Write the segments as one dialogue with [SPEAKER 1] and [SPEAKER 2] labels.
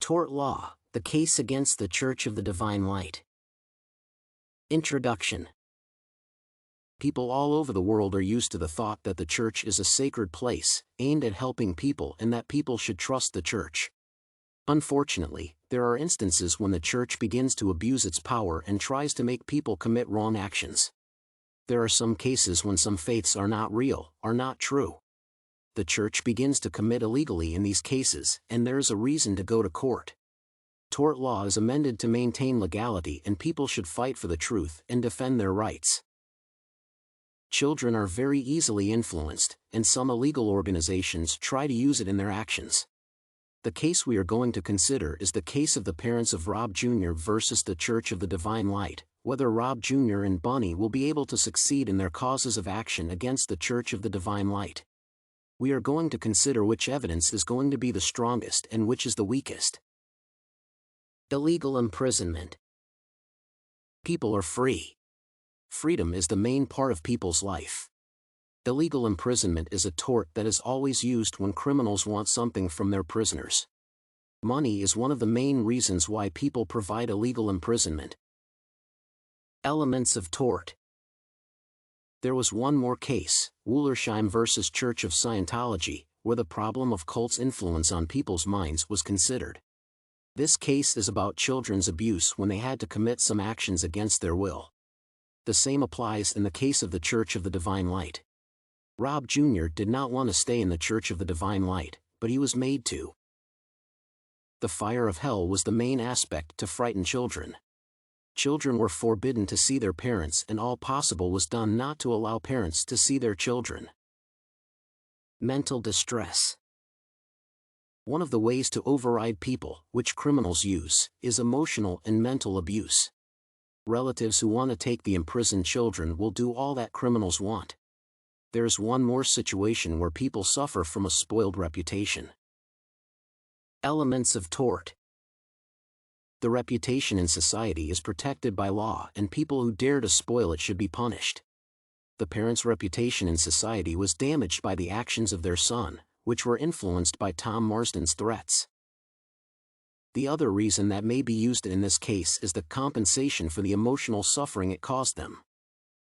[SPEAKER 1] Tort Law, the case against the Church of the Divine Light. Introduction. People all over the world are used to the thought that the church is a sacred place, aimed at helping people, and that people should trust the church. Unfortunately, there are instances when the church begins to abuse its power and tries to make people commit wrong actions. There are some cases when some faiths are not real, are not true. The church begins to commit illegally in these cases, and there is a reason to go to court. Tort law is amended to maintain legality, and people should fight for the truth and defend their rights. Children are very easily influenced, and some illegal organizations try to use it in their actions. The case we are going to consider is the case of the parents of Rob Jr. versus the Church of the Divine Light, whether Rob Jr. and Bunny will be able to succeed in their causes of action against the Church of the Divine Light. We are going to consider which evidence is going to be the strongest and which is the weakest. Illegal imprisonment. People are free. Freedom is the main part of people's life. Illegal imprisonment is a tort that is always used when criminals want something from their prisoners. Money is one of the main reasons why people provide illegal imprisonment. Elements of tort. There was one more case, Wollersheim versus Church of Scientology, where the problem of cult's influence on people's minds was considered. This case is about children's abuse when they had to commit some actions against their will. The same applies in the case of the Church of the Divine Light. Rob Jr. did not want to stay in the Church of the Divine Light, but he was made to. The fire of hell was the main aspect to frighten children. Children were forbidden to see their parents, and all possible was done not to allow parents to see their children. Mental distress. One of the ways to override people, which criminals use, is emotional and mental abuse. Relatives who want to take the imprisoned children will do all that criminals want. There's one more situation where people suffer from a spoiled reputation. Elements of tort. The reputation in society is protected by law, and people who dare to spoil it should be punished. The parents' reputation in society was damaged by the actions of their son, which were influenced by Tom Marsden's threats. The other reason that may be used in this case is the compensation for the emotional suffering it caused them.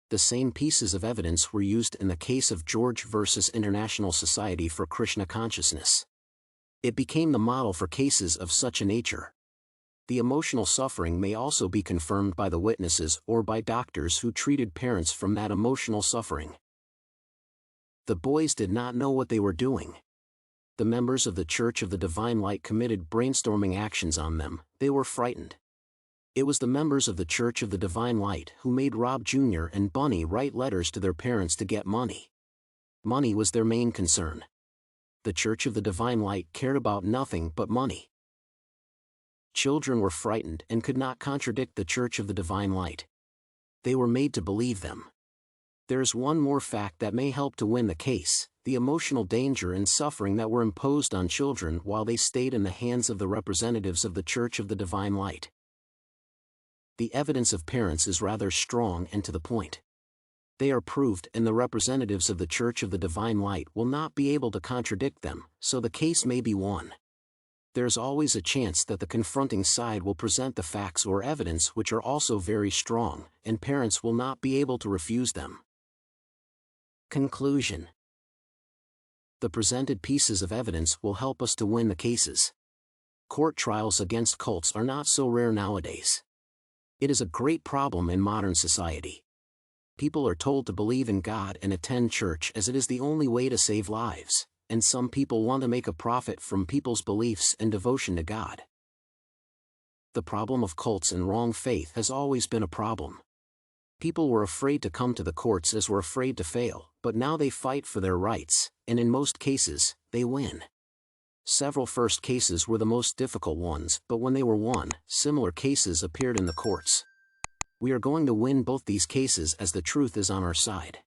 [SPEAKER 1] The same pieces of evidence were used in the case of George versus International Society for Krishna Consciousness. It became the model for cases of such a nature. The emotional suffering may also be confirmed by the witnesses or by doctors who treated parents from that emotional suffering. The boys did not know what they were doing. The members of the Church of the Divine Light committed brainstorming actions on them. They were frightened. It was the members of the Church of the Divine Light who made Rob Jr. and Bunny write letters to their parents to get money. Money was their main concern. The Church of the Divine Light cared about nothing but money. Children were frightened and could not contradict the Church of the Divine Light. They were made to believe them. There is one more fact that may help to win the case: the emotional danger and suffering that were imposed on children while they stayed in the hands of the representatives of the Church of the Divine Light. The evidence of parents is rather strong and to the point. They are proved, and the representatives of the Church of the Divine Light will not be able to contradict them, so the case may be won. There's always a chance that the confronting side will present the facts or evidence which are also very strong, and parents will not be able to refuse them. Conclusion. The presented pieces of evidence will help us to win the cases. Court trials against cults are not so rare nowadays. It is a great problem in modern society. People are told to believe in God and attend church as it is the only way to save lives, and some people want to make a profit from people's beliefs and devotion to God. The problem of cults and wrong faith has always been a problem. People were afraid to come to the courts as were afraid to fail, but now they fight for their rights, and in most cases, they win. Several first cases were the most difficult ones, but when they were won, similar cases appeared in the courts. We are going to win both these cases as the truth is on our side.